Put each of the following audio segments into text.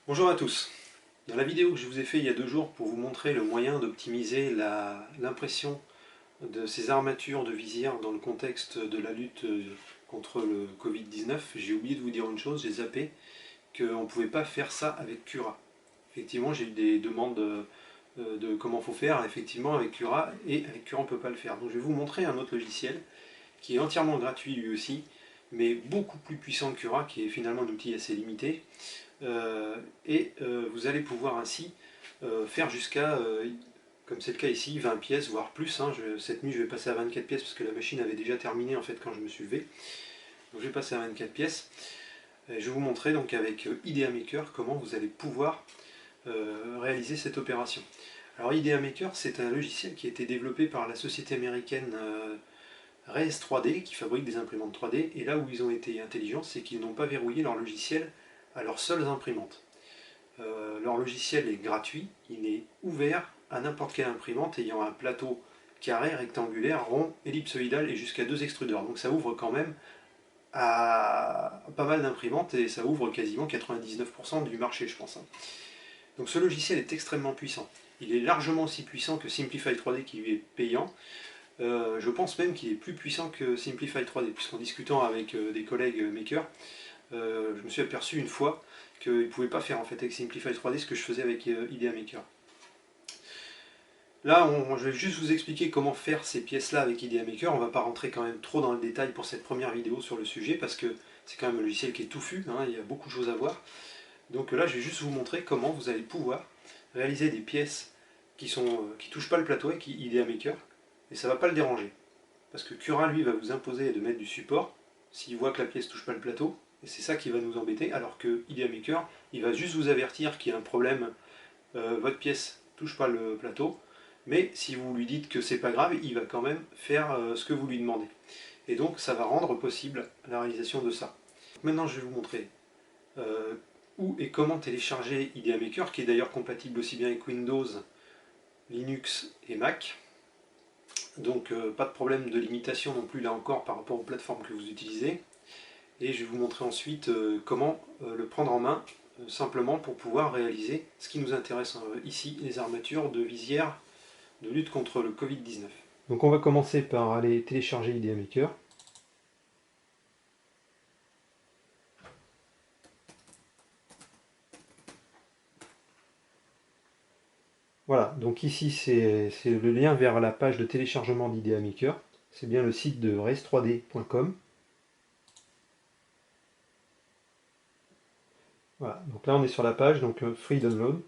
Bonjour à tous. Dans la vidéo que je vous ai fait il y a 2 jours pour vous montrer le moyen d'optimiser l'impression de ces armatures de visière dans le contexte de la lutte contre le Covid-19, j'ai oublié de vous dire une chose, j'ai zappé, qu'on ne pouvait pas faire ça avec Cura. Effectivement, j'ai eu des demandes de comment il faut faire, effectivement avec Cura, et avec Cura on ne peut pas le faire. Donc je vais vous montrer un autre logiciel qui est entièrement gratuit lui aussi, mais beaucoup plus puissant que Cura, qui est finalement un outil assez limité. Vous allez pouvoir ainsi faire jusqu'à, comme c'est le cas ici, 20 pièces, voire plus. Hein. Cette nuit, je vais passer à 24 pièces parce que la machine avait déjà terminé en fait quand je me suis levé. Donc je vais passer à 24 pièces. Et je vais vous montrer donc avec Idea Maker comment vous allez pouvoir réaliser cette opération. Alors Idea Maker, c'est un logiciel qui a été développé par la société américaine Res 3D qui fabrique des imprimantes 3D. Et là où ils ont été intelligents, c'est qu'ils n'ont pas verrouillé leur logiciel à leurs seules imprimantes. Leur logiciel est gratuit, il est ouvert à n'importe quelle imprimante ayant un plateau carré, rectangulaire, rond, ellipsoïdal et jusqu'à 2 extrudeurs. Donc ça ouvre quand même à pas mal d'imprimantes et ça ouvre quasiment 99% du marché, je pense. Donc ce logiciel est extrêmement puissant. Il est largement aussi puissant que Simplify 3D qui lui est payant. Je pense même qu'il est plus puissant que Simplify 3D, puisqu'en discutant avec des collègues makers, je me suis aperçu une fois qu'ils ne pouvaient pas faire en fait avec Simplify 3D ce que je faisais avec Idea Maker. Là, je vais juste vous expliquer comment faire ces pièces-là avec Idea Maker. On ne va pas rentrer quand même trop dans le détail pour cette première vidéo sur le sujet parce que c'est quand même un logiciel qui est touffu, hein, il y a beaucoup de choses à voir. Donc là, je vais juste vous montrer comment vous allez pouvoir réaliser des pièces qui ne touchent pas le plateau avec Idea Maker et ça ne va pas le déranger. Parce que Cura, lui, va vous imposer de mettre du support s'il voit que la pièce ne touche pas le plateau. Et c'est ça qui va nous embêter, alors que Idea Maker, il va juste vous avertir qu'il y a un problème, votre pièce ne touche pas le plateau, mais si vous lui dites que c'est pas grave, il va quand même faire ce que vous lui demandez. Et donc ça va rendre possible la réalisation de ça. Maintenant je vais vous montrer où et comment télécharger Idea Maker, qui est d'ailleurs compatible aussi bien avec Windows, Linux et Mac. Donc pas de problème de limitation non plus là encore par rapport aux plateformes que vous utilisez. Et je vais vous montrer ensuite comment le prendre en main simplement pour pouvoir réaliser ce qui nous intéresse ici, les armatures de visière de lutte contre le Covid-19. Donc on va commencer par aller télécharger Idea Maker. Voilà, donc ici c'est le lien vers la page de téléchargement d'Idea Maker. C'est bien le site de res3d.com. Voilà, donc là on est sur la page, donc Free Download.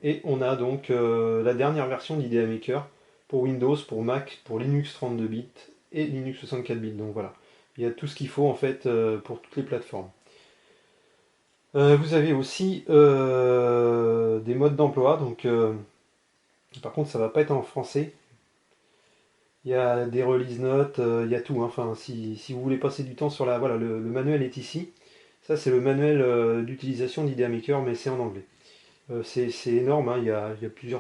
Et on a donc la dernière version d'Idea Maker pour Windows, pour Mac, pour Linux 32 bits et Linux 64 bits. Donc voilà, il y a tout ce qu'il faut en fait pour toutes les plateformes. Vous avez aussi des modes d'emploi, donc par contre ça va pas être en français. Il y a des release notes, il y a tout. Hein. Enfin, si vous voulez passer du temps sur la, voilà, le manuel est ici. Ça c'est le manuel d'utilisation d'Idea Maker, mais c'est en anglais. C'est énorme, hein, il y a plus de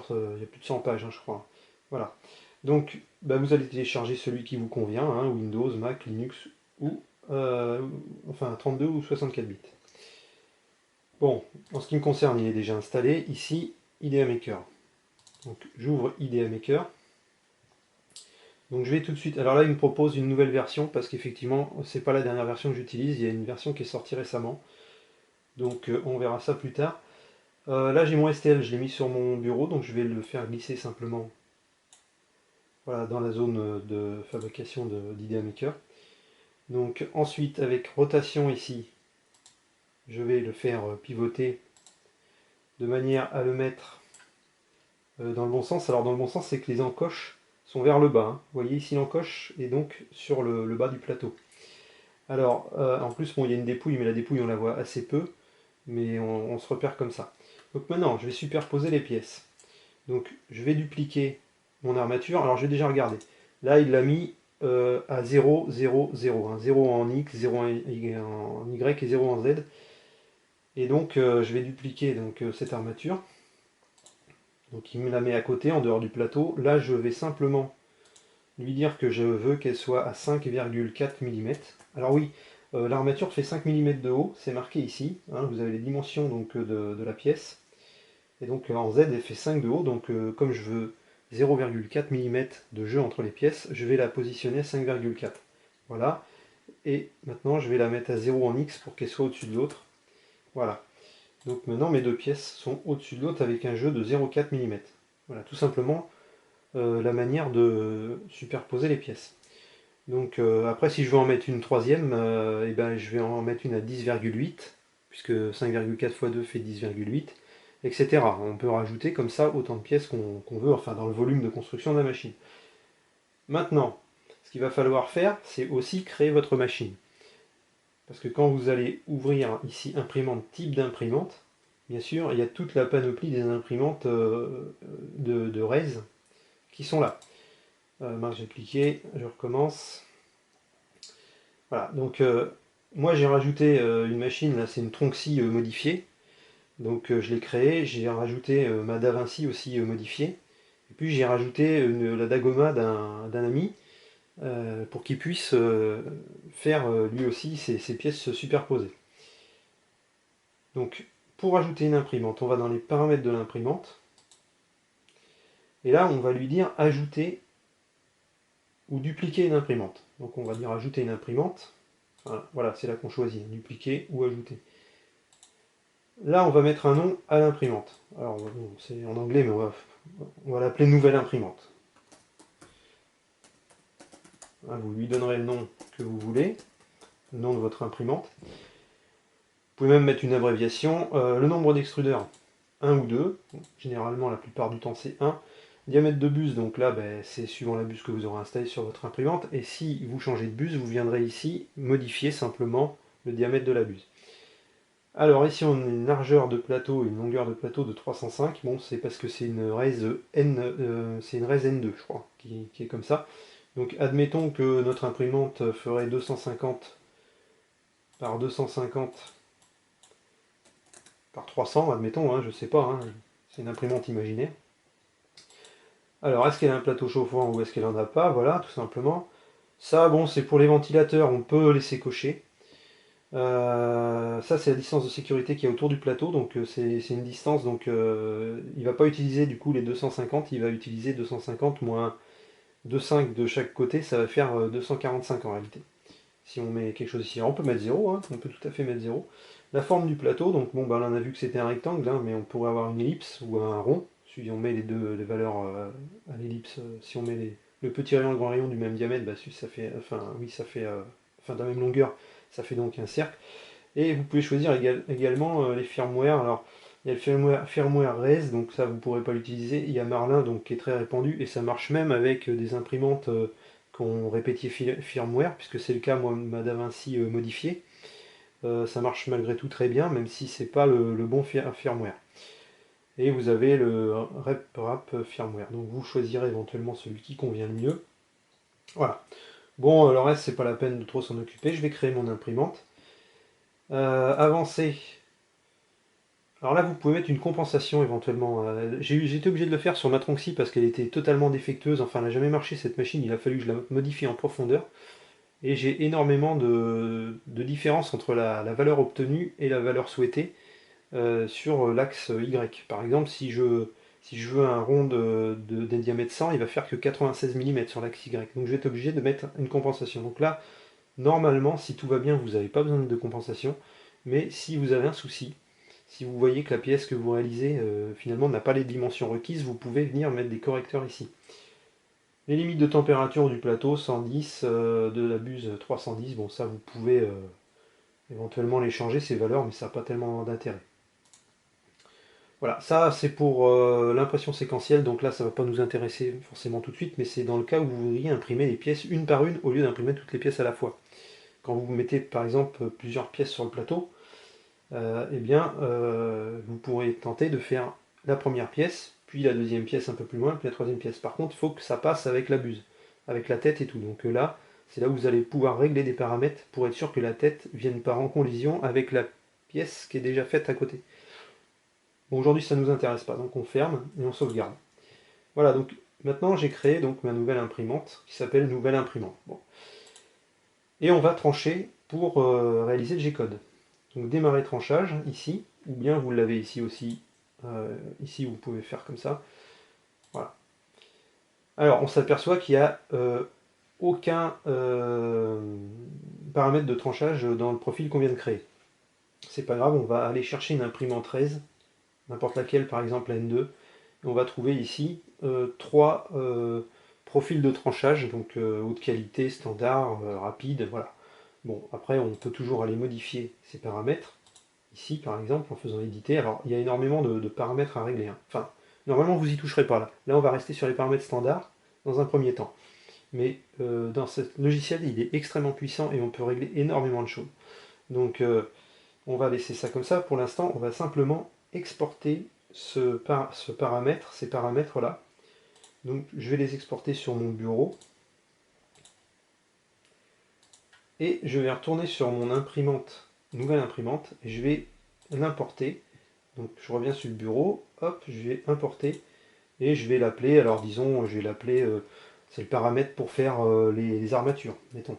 100 pages, hein, je crois. Voilà. Donc, bah, vous allez télécharger celui qui vous convient, hein, Windows, Mac, Linux, ou enfin 32 ou 64 bits. Bon, en ce qui me concerne, il est déjà installé. Ici, Idea Maker. Donc, j'ouvre Idea Maker. Donc, je vais tout de suite. Alors là, il me propose une nouvelle version parce qu'effectivement, c'est pas la dernière version que j'utilise. Il y a une version qui est sortie récemment. Donc, on verra ça plus tard. Là j'ai mon STL, je l'ai mis sur mon bureau, donc je vais le faire glisser simplement voilà, dans la zone de fabrication d'Idea Maker. Donc ensuite avec rotation ici, je vais le faire pivoter de manière à le mettre dans le bon sens. Alors dans le bon sens c'est que les encoches sont vers le bas. Hein. Vous voyez ici l'encoche est donc sur le bas du plateau. Alors en plus bon, il y a une dépouille, mais la dépouille on la voit assez peu, mais on se repère comme ça. Donc maintenant je vais superposer les pièces. Donc je vais dupliquer mon armature. Alors j'ai déjà regardé. Là il l'a mis à 0, 0, 0. Hein. 0 en X, 0 en Y et 0 en Z. Et donc je vais dupliquer donc, cette armature. Donc il me la met à côté, en dehors du plateau. Là je vais simplement lui dire que je veux qu'elle soit à 5,4 mm. Alors oui, L'armature fait 5 mm de haut, c'est marqué ici, hein, vous avez les dimensions donc, de la pièce. Et donc en Z, elle fait 5 de haut, donc comme je veux 0,4 mm de jeu entre les pièces, je vais la positionner à 5,4. Voilà. Et maintenant, je vais la mettre à 0 en X pour qu'elle soit au-dessus de l'autre. Voilà. Donc maintenant, mes deux pièces sont au-dessus de l'autre avec un jeu de 0,4 mm. Voilà, tout simplement la manière de superposer les pièces. Donc après, si je veux en mettre une troisième, eh ben, je vais en mettre une à 10,8, puisque 5,4 x 2 fait 10,8, etc. On peut rajouter comme ça autant de pièces qu'on veut, enfin dans le volume de construction de la machine. Maintenant, ce qu'il va falloir faire, c'est aussi créer votre machine. Parce que quand vous allez ouvrir ici imprimante type d'imprimante, bien sûr, il y a toute la panoplie des imprimantes de RAID qui sont là. J'ai cliqué, je recommence. Voilà, donc moi j'ai rajouté une machine, là c'est une Tronxy modifiée. Donc je l'ai créée, j'ai rajouté ma DaVinci aussi modifiée. Et puis j'ai rajouté la Dagoma d'un ami pour qu'il puisse faire lui aussi ses pièces superposées. Donc pour ajouter une imprimante, on va dans les paramètres de l'imprimante. Et là on va lui dire ajouter ou dupliquer une imprimante. Donc on va dire ajouter une imprimante. Voilà, c'est là qu'on choisit, dupliquer ou ajouter. Là, on va mettre un nom à l'imprimante. Alors, bon, c'est en anglais, mais on va l'appeler nouvelle imprimante. Vous lui donnerez le nom que vous voulez, le nom de votre imprimante. Vous pouvez même mettre une abréviation. Le nombre d'extrudeurs, 1 ou 2. Généralement, la plupart du temps, c'est 1. Diamètre de buse, donc là, c'est suivant la buse que vous aurez installée sur votre imprimante. Et si vous changez de buse, vous viendrez ici modifier simplement le diamètre de la buse. Alors ici on a une largeur de plateau et une longueur de plateau de 305. Bon, c'est parce que c'est une raise c'est une raise N2 je crois, qui est comme ça. Donc admettons que notre imprimante ferait 250 par 250 par 300, admettons, hein, je sais pas, hein, c'est une imprimante imaginaire. Alors est-ce qu'elle a un plateau chauffant ou est-ce qu'elle en a pas? Voilà, tout simplement. Ça, bon, c'est pour les ventilateurs, on peut laisser cocher. Ça c'est la distance de sécurité qui est autour du plateau, donc c'est une distance, donc il va pas utiliser du coup les 250, il va utiliser 250 moins 2,5 de chaque côté, ça va faire 245 en réalité. Si on met quelque chose ici, on peut mettre 0, hein, on peut tout à fait mettre 0. La forme du plateau, donc bon, là on a vu que c'était un rectangle, hein, mais on pourrait avoir une ellipse ou un rond, si on met les valeurs à l'ellipse, si on met le petit rayon et le grand rayon du même diamètre, ça fait, enfin de la même longueur, ça fait donc un cercle. Et vous pouvez choisir également les firmware. Alors, il y a le firmware RAID, donc ça vous ne pourrez pas l'utiliser. Il y a Marlin, donc qui est très répandu, et ça marche même avec des imprimantes qui ont répétié firmware, puisque c'est le cas, moi, ma DaVinci modifiée. Ça marche malgré tout très bien, même si c'est pas le bon firmware. Et vous avez le RepRap firmware. Donc vous choisirez éventuellement celui qui convient le mieux. Voilà. Bon, le reste, c'est pas la peine de trop s'en occuper. Je vais créer mon imprimante. Avancer. Alors là, vous pouvez mettre une compensation éventuellement. J'ai été obligé de le faire sur ma Tronxy parce qu'elle était totalement défectueuse. Enfin, elle n'a jamais marché cette machine. Il a fallu que je la modifie en profondeur. Et j'ai énormément de différence entre la valeur obtenue et la valeur souhaitée sur l'axe Y. Par exemple, si je veux un rond de diamètre 100, il va faire que 96 mm sur l'axe Y. Donc je vais être obligé de mettre une compensation. Donc là, normalement, si tout va bien, vous n'avez pas besoin de compensation. Mais si vous avez un souci, si vous voyez que la pièce que vous réalisez finalement n'a pas les dimensions requises, vous pouvez venir mettre des correcteurs ici. Les limites de température du plateau, 110, de la buse 310, bon ça vous pouvez éventuellement les changer ces valeurs, mais ça n'a pas tellement d'intérêt. Voilà, ça c'est pour l'impression séquentielle, donc là ça ne va pas nous intéresser forcément tout de suite, mais c'est dans le cas où vous voudriez imprimer les pièces une par une au lieu d'imprimer toutes les pièces à la fois. Quand vous mettez par exemple plusieurs pièces sur le plateau, vous pourrez tenter de faire la première pièce, puis la deuxième pièce un peu plus loin, puis la troisième pièce. Par contre, il faut que ça passe avec la buse, avec la tête et tout. Donc là, c'est là où vous allez pouvoir régler des paramètres pour être sûr que la tête ne vienne pas en collision avec la pièce qui est déjà faite à côté. Bon, aujourd'hui, ça ne nous intéresse pas, donc on ferme et on sauvegarde. Voilà, donc maintenant j'ai créé donc ma nouvelle imprimante qui s'appelle Nouvelle Imprimante. Bon. Et on va trancher pour réaliser le G-code. Donc démarrer tranchage ici, ou bien vous l'avez ici aussi. Ici vous pouvez faire comme ça. Voilà. Alors on s'aperçoit qu'il n'y a aucun paramètre de tranchage dans le profil qu'on vient de créer. C'est pas grave, on va aller chercher une imprimante 13, n'importe laquelle, par exemple la N2, et on va trouver ici trois profils de tranchage, donc haute qualité, standard, rapide, voilà. Bon, après on peut toujours aller modifier ces paramètres, ici par exemple, en faisant éditer. Alors il y a énormément de paramètres à régler, hein. Enfin, normalement vous y toucherez pas là. Là on va rester sur les paramètres standards dans un premier temps. Mais dans ce logiciel, il est extrêmement puissant et on peut régler énormément de choses. Donc on va laisser ça comme ça. Pour l'instant, on va simplement exporter ce paramètre, ces paramètres-là. Donc je vais les exporter sur mon bureau. Et je vais retourner sur mon imprimante, nouvelle imprimante, et je vais l'importer. Donc je reviens sur le bureau, hop, je vais importer, et je vais l'appeler, alors disons, je vais l'appeler, c'est le paramètre pour faire les armatures, mettons.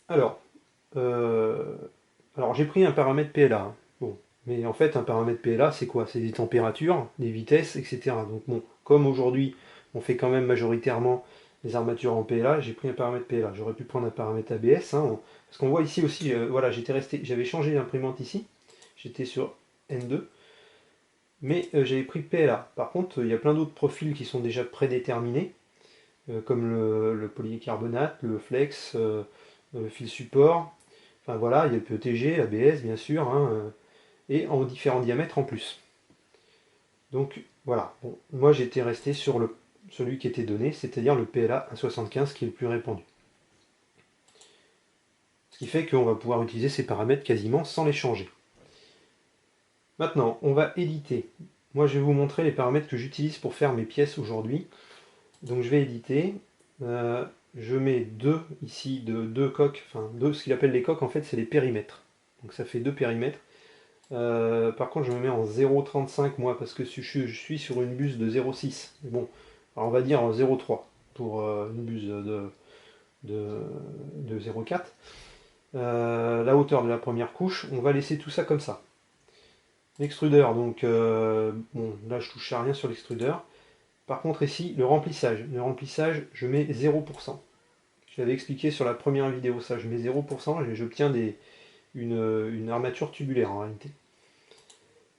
Alors, euh, alors j'ai pris un paramètre PLA, hein. Bon, mais en fait un paramètre PLA c'est quoi? C'est des températures, des vitesses, etc. Donc bon, comme aujourd'hui on fait quand même majoritairement des armatures en PLA, j'ai pris un paramètre PLA. J'aurais pu prendre un paramètre ABS, hein, parce qu'on voit ici aussi, voilà, j'avais changé l'imprimante ici, j'étais sur N2, mais j'avais pris PLA. Par contre, il y a plein d'autres profils qui sont déjà prédéterminés, comme le polycarbonate, le flex, le fil support. Enfin voilà, il y a le PETG, ABS bien sûr, hein, et en différents diamètres en plus. Donc voilà, bon, moi j'étais resté sur celui qui était donné, c'est-à-dire le PLA 1,75 qui est le plus répandu. Ce qui fait qu'on va pouvoir utiliser ces paramètres quasiment sans les changer. Maintenant, on va éditer. Moi je vais vous montrer les paramètres que j'utilise pour faire mes pièces aujourd'hui. Donc je vais éditer. Je mets ici, deux coques, enfin ce qu'il appelle les coques en fait c'est les périmètres. Donc ça fait deux périmètres. Par contre, je me mets en 0,35 moi parce que je suis sur une buse de 0,6. Bon, alors on va dire 0,3 pour une buse de 0,4. La hauteur de la première couche, on va laisser tout ça comme ça. L'extrudeur, donc bon, là je touche à rien sur l'extrudeur. Par contre ici, le remplissage. Le remplissage, je mets 0%. Je l'avais expliqué sur la première vidéo, ça, je mets 0% et j'obtiens une armature tubulaire en réalité.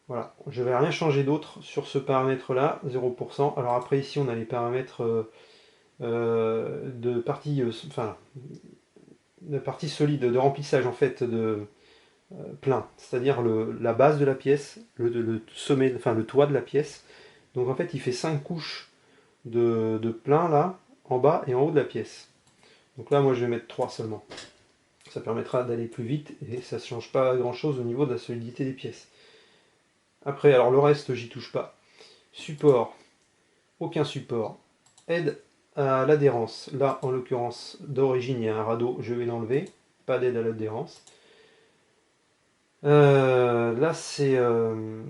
Voilà, je ne vais rien changer d'autre sur ce paramètre-là, 0%. Alors après ici on a les paramètres de partie, enfin, de partie solide, de remplissage en fait de plein, c'est-à-dire la base de la pièce, le sommet, enfin le toit de la pièce. Donc en fait il fait 5 couches de plein là, en bas et en haut de la pièce. Donc là moi je vais mettre 3 seulement. Ça permettra d'aller plus vite et ça ne change pas grand chose au niveau de la solidité des pièces. Après, alors le reste, j'y touche pas. Support, aucun support. Aide à l'adhérence. Là, en l'occurrence, d'origine, il y a un radeau, je vais l'enlever. Pas d'aide à l'adhérence. Là, c'est le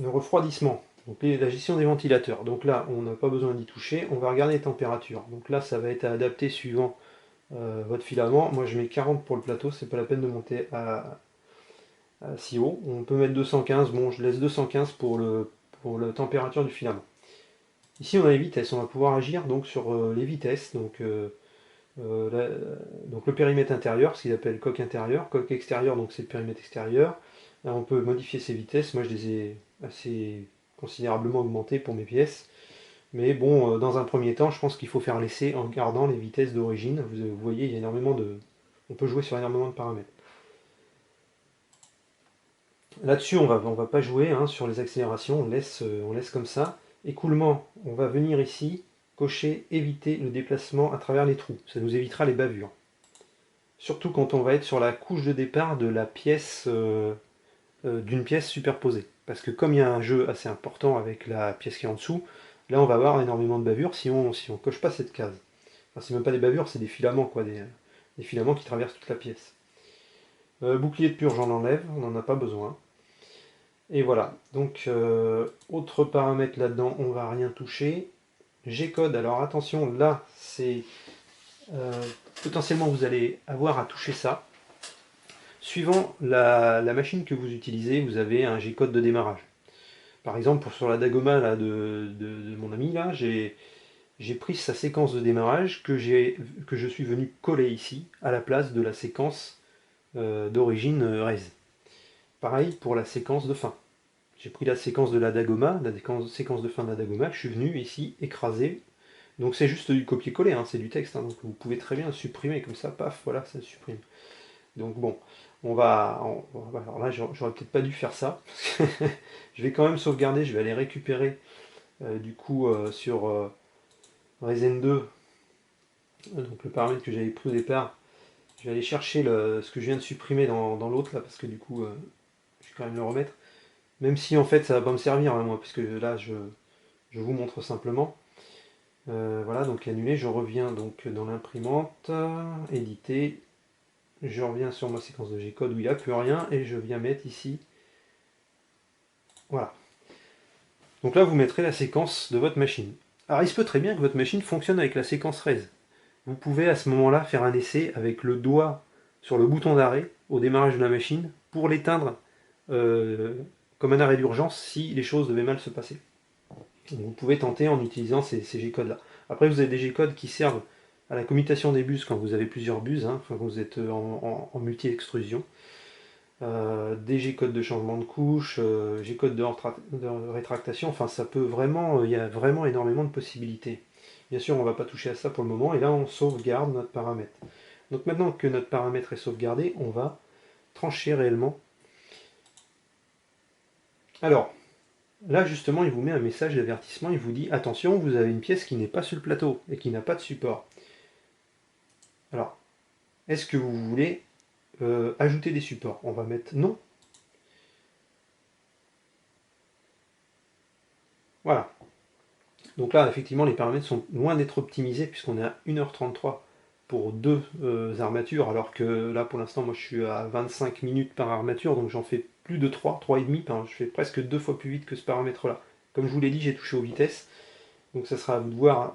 refroidissement. Donc la gestion des ventilateurs. Donc là, on n'a pas besoin d'y toucher. On va regarder les températures. Donc là, ça va être adapté suivant votre filament. Moi, je mets 40 pour le plateau. C'est pas la peine de monter à si haut. On peut mettre 215. Bon, je laisse 215 pour la température du filament. Ici, on a les vitesses. On va pouvoir agir donc sur les vitesses. Donc le périmètre intérieur, ce qu'ils appellent coque intérieure. Coque extérieure, donc c'est le périmètre extérieur. Là, on peut modifier ces vitesses. Moi, je les ai assez considérablement augmentées pour mes pièces. Mais bon, dans un premier temps, je pense qu'il faut faire l'essai en gardant les vitesses d'origine. Vous voyez, il y a énormément de... On peut jouer sur énormément de paramètres. Là-dessus, on va pas jouer hein, sur les accélérations, on laisse comme ça. Écoulement, on va venir ici, cocher, éviter le déplacement à travers les trous. Ça nous évitera les bavures. Surtout quand on va être sur la couche de départ de la pièce, d'une pièce superposée. Parce que comme il y a un jeu assez important avec la pièce qui est en dessous, là on va avoir énormément de bavures si on coche pas cette case. Enfin, c'est même pas des bavures, c'est des filaments, quoi, des filaments qui traversent toute la pièce. Bouclier de purge, on l'enlève, on n'en a pas besoin. Et voilà, donc autre paramètre là-dedans, on va rien toucher. G-code, alors attention, là, c'est potentiellement vous allez avoir à toucher ça. Suivant la machine que vous utilisez, vous avez un G-code de démarrage. Par exemple, sur la Dagoma là, de mon ami, là, j'ai pris sa séquence de démarrage que je suis venu coller ici, à la place de la séquence d'origine RES. Pareil pour la séquence de fin. J'ai pris la séquence de la Dagoma, la séquence de fin de la Dagoma, je suis venu ici écraser. Donc c'est juste du copier-coller, hein, c'est du texte, hein, donc vous pouvez très bien le supprimer comme ça, paf, voilà, ça supprime. Donc bon, alors là, j'aurais peut-être pas dû faire ça. Je vais quand même sauvegarder, je vais aller récupérer du coup sur Ryzen 2, donc le paramètre que j'avais pris au départ. Je vais aller chercher ce que je viens de supprimer dans l'autre là, parce que du coup, je vais quand même le remettre. Même si en fait ça va pas me servir hein, moi, parce que là je vous montre simplement. Voilà, donc annuler, je reviens donc dans l'imprimante, éditer, je reviens sur ma séquence de G-code où il n'y a plus rien et je viens mettre ici. Voilà. Donc là vous mettrez la séquence de votre machine. Alors il se peut très bien que votre machine fonctionne avec la séquence RES. Vous pouvez à ce moment-là faire un essai avec le doigt sur le bouton d'arrêt au démarrage de la machine pour l'éteindre comme un arrêt d'urgence si les choses devaient mal se passer. Donc vous pouvez tenter en utilisant ces G-codes-là. Après, vous avez des G-codes qui servent à la commutation des bus quand vous avez plusieurs bus, hein, quand vous êtes en multi-extrusion. Des G-codes de changement de couche, G-codes de rétractation, enfin ça peut vraiment, il y a vraiment énormément de possibilités. Bien sûr, on ne va pas toucher à ça pour le moment, et là on sauvegarde notre paramètre. Donc maintenant que notre paramètre est sauvegardé, on va trancher réellement. Alors, là justement, il vous met un message d'avertissement, il vous dit attention, vous avez une pièce qui n'est pas sur le plateau et qui n'a pas de support. Alors, est-ce que vous voulez ajouter des supports? On va mettre non. Voilà. Donc là, effectivement, les paramètres sont loin d'être optimisés puisqu'on est à 1h33 pour deux armatures, alors que là, pour l'instant, moi, je suis à 25 minutes par armature, donc j'en fais plus de 3,5, je fais presque 2 fois plus vite que ce paramètre-là. Comme je vous l'ai dit, j'ai touché aux vitesses, donc ça sera à vous de voir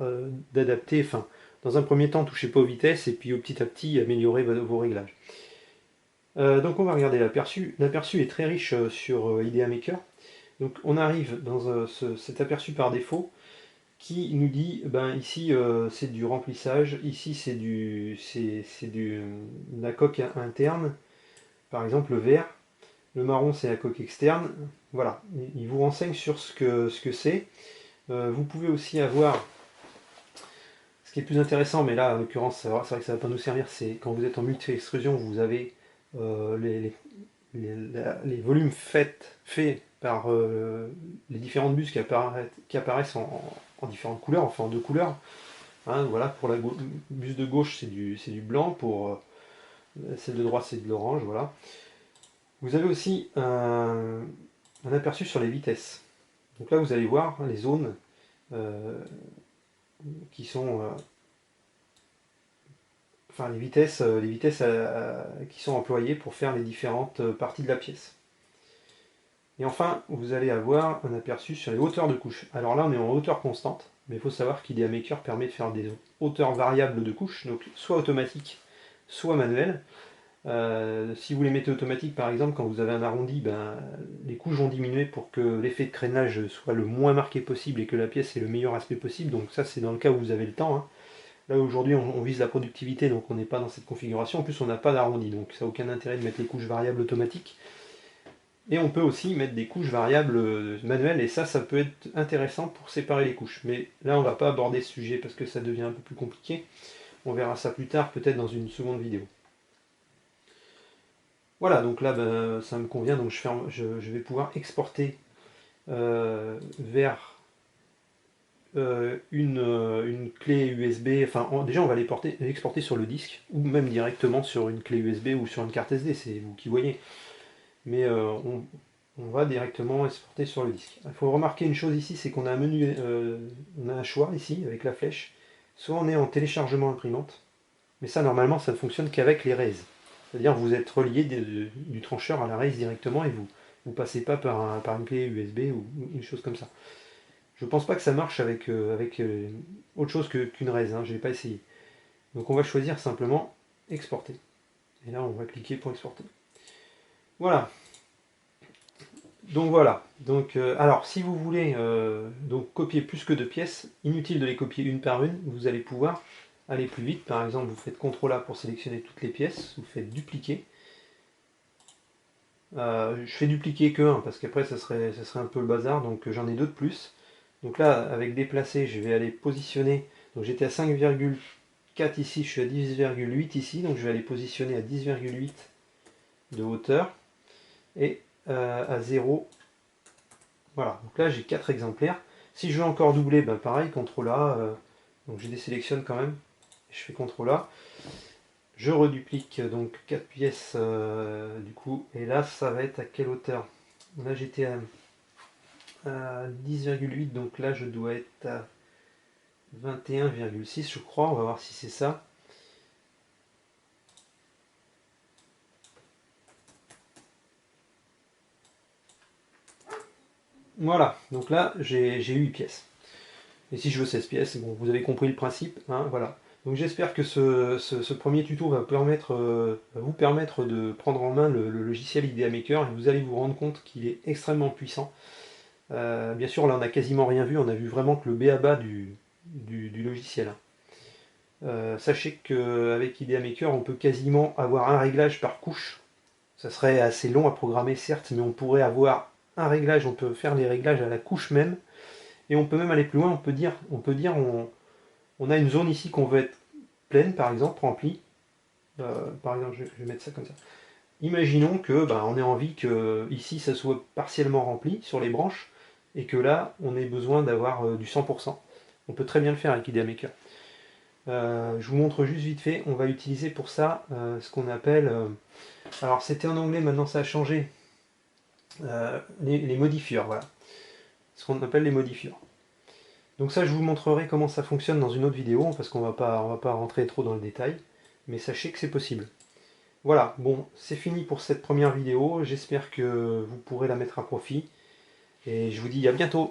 d'adapter, enfin, dans un premier temps, touchez pas aux vitesses, et puis petit à petit, améliorer vos réglages. Donc on va regarder l'aperçu. L'aperçu est très riche sur IDEA Maker. Donc on arrive dans cet aperçu par défaut qui nous dit, ben ici c'est du remplissage, ici c'est de la coque interne, par exemple le vert, le marron c'est la coque externe, voilà, il vous renseigne sur ce que c'est. Vous pouvez aussi avoir, ce qui est plus intéressant, mais là en l'occurrence c'est vrai que ça ne va pas nous servir, c'est quand vous êtes en multi-extrusion, vous avez les volumes faits par les différentes bus qui apparaissent en différentes couleurs, enfin en deux couleurs. Hein, voilà, pour la bus de gauche c'est du blanc, pour celle de droite c'est de l'orange, voilà. Vous avez aussi un aperçu sur les vitesses. Donc là vous allez voir les zones qui sont enfin les vitesses qui sont employées pour faire les différentes parties de la pièce. Et enfin, vous allez avoir un aperçu sur les hauteurs de couche. Alors là, on est en hauteur constante, mais il faut savoir qu'IDEA Maker permet de faire des hauteurs variables de couche, donc soit automatiques, soit manuelles. Si vous les mettez automatiques, par exemple, quand vous avez un arrondi, ben, les couches vont diminuer pour que l'effet de crénage soit le moins marqué possible et que la pièce ait le meilleur aspect possible. Donc ça, c'est dans le cas où vous avez le temps. Hein. Là, aujourd'hui, on vise la productivité, donc on n'est pas dans cette configuration. En plus, on n'a pas d'arrondi, donc ça n'a aucun intérêt de mettre les couches variables automatiques. Et on peut aussi mettre des couches variables manuelles, et ça peut être intéressant pour séparer les couches. Mais là, on ne va pas aborder ce sujet parce que ça devient un peu plus compliqué. On verra ça plus tard, peut-être dans une seconde vidéo. Voilà, donc là, ben, ça me convient, donc je vais pouvoir exporter vers une clé USB, enfin déjà on va l'exporter sur le disque, ou même directement sur une clé USB ou sur une carte SD, c'est vous qui voyez. Mais on va directement exporter sur le disque. Il faut remarquer une chose ici, c'est qu'on a un menu, on a un choix ici avec la flèche. Soit on est en téléchargement imprimante, mais ça normalement ça ne fonctionne qu'avec les RAID. C'est-à-dire vous êtes relié du trancheur à la RAID directement et vous ne passez pas par une clé USB ou une chose comme ça. Je pense pas que ça marche avec, autre chose qu'une res, hein, je n'ai pas essayé. Donc on va choisir simplement exporter. Et là on va cliquer pour exporter. Voilà. Donc voilà. Donc, alors si vous voulez donc copier plus que 2 pièces, inutile de les copier une par une, vous allez pouvoir aller plus vite. Par exemple, vous faites CTRL A pour sélectionner toutes les pièces, vous faites dupliquer. Je fais dupliquer que 1 parce qu'après ça serait un peu le bazar, donc j'en ai 2 de plus. Donc là, avec déplacer, je vais aller positionner. Donc j'étais à 5,4 ici, je suis à 10,8 ici, donc je vais aller positionner à 10,8 de hauteur et à 0. Voilà, donc là j'ai 4 exemplaires. Si je veux encore doubler, ben pareil, CTRL A, donc je désélectionne quand même, je fais CTRL A. Je reduplique donc 4 pièces du coup, et là ça va être à quelle hauteur? Là j'étais à 10,8, donc là je dois être à 21,6 je crois, on va voir si c'est ça. Voilà, donc là j'ai 8 pièces. Et si je veux 16 pièces, bon, vous avez compris le principe, hein, voilà. Donc j'espère que ce premier tuto va vous permettre de prendre en main le logiciel IDEA Maker et vous allez vous rendre compte qu'il est extrêmement puissant. Bien sûr, là on n'a quasiment rien vu, on a vu vraiment que le b.a.-ba du logiciel. Sachez qu'avec IDEA Maker, on peut quasiment avoir un réglage par couche. Ça serait assez long à programmer, certes, mais on pourrait avoir un réglage, on peut faire les réglages à la couche même, et on peut même aller plus loin, on a une zone ici qu'on veut être pleine, par exemple, remplie. Par exemple, je vais mettre ça comme ça. Imaginons que on ait envie que ici ça soit partiellement rempli sur les branches, et que là on ait besoin d'avoir du 100%. On peut très bien le faire avec IDEA Maker. Je vous montre juste vite fait, on va utiliser pour ça ce qu'on appelle, alors c'était en anglais, maintenant ça a changé, les modifieurs, voilà. Ce qu'on appelle les modifieurs. Donc ça je vous montrerai comment ça fonctionne dans une autre vidéo, parce qu'on va pas rentrer trop dans le détail, mais sachez que c'est possible. Voilà, bon, c'est fini pour cette première vidéo, j'espère que vous pourrez la mettre à profit, et je vous dis à bientôt.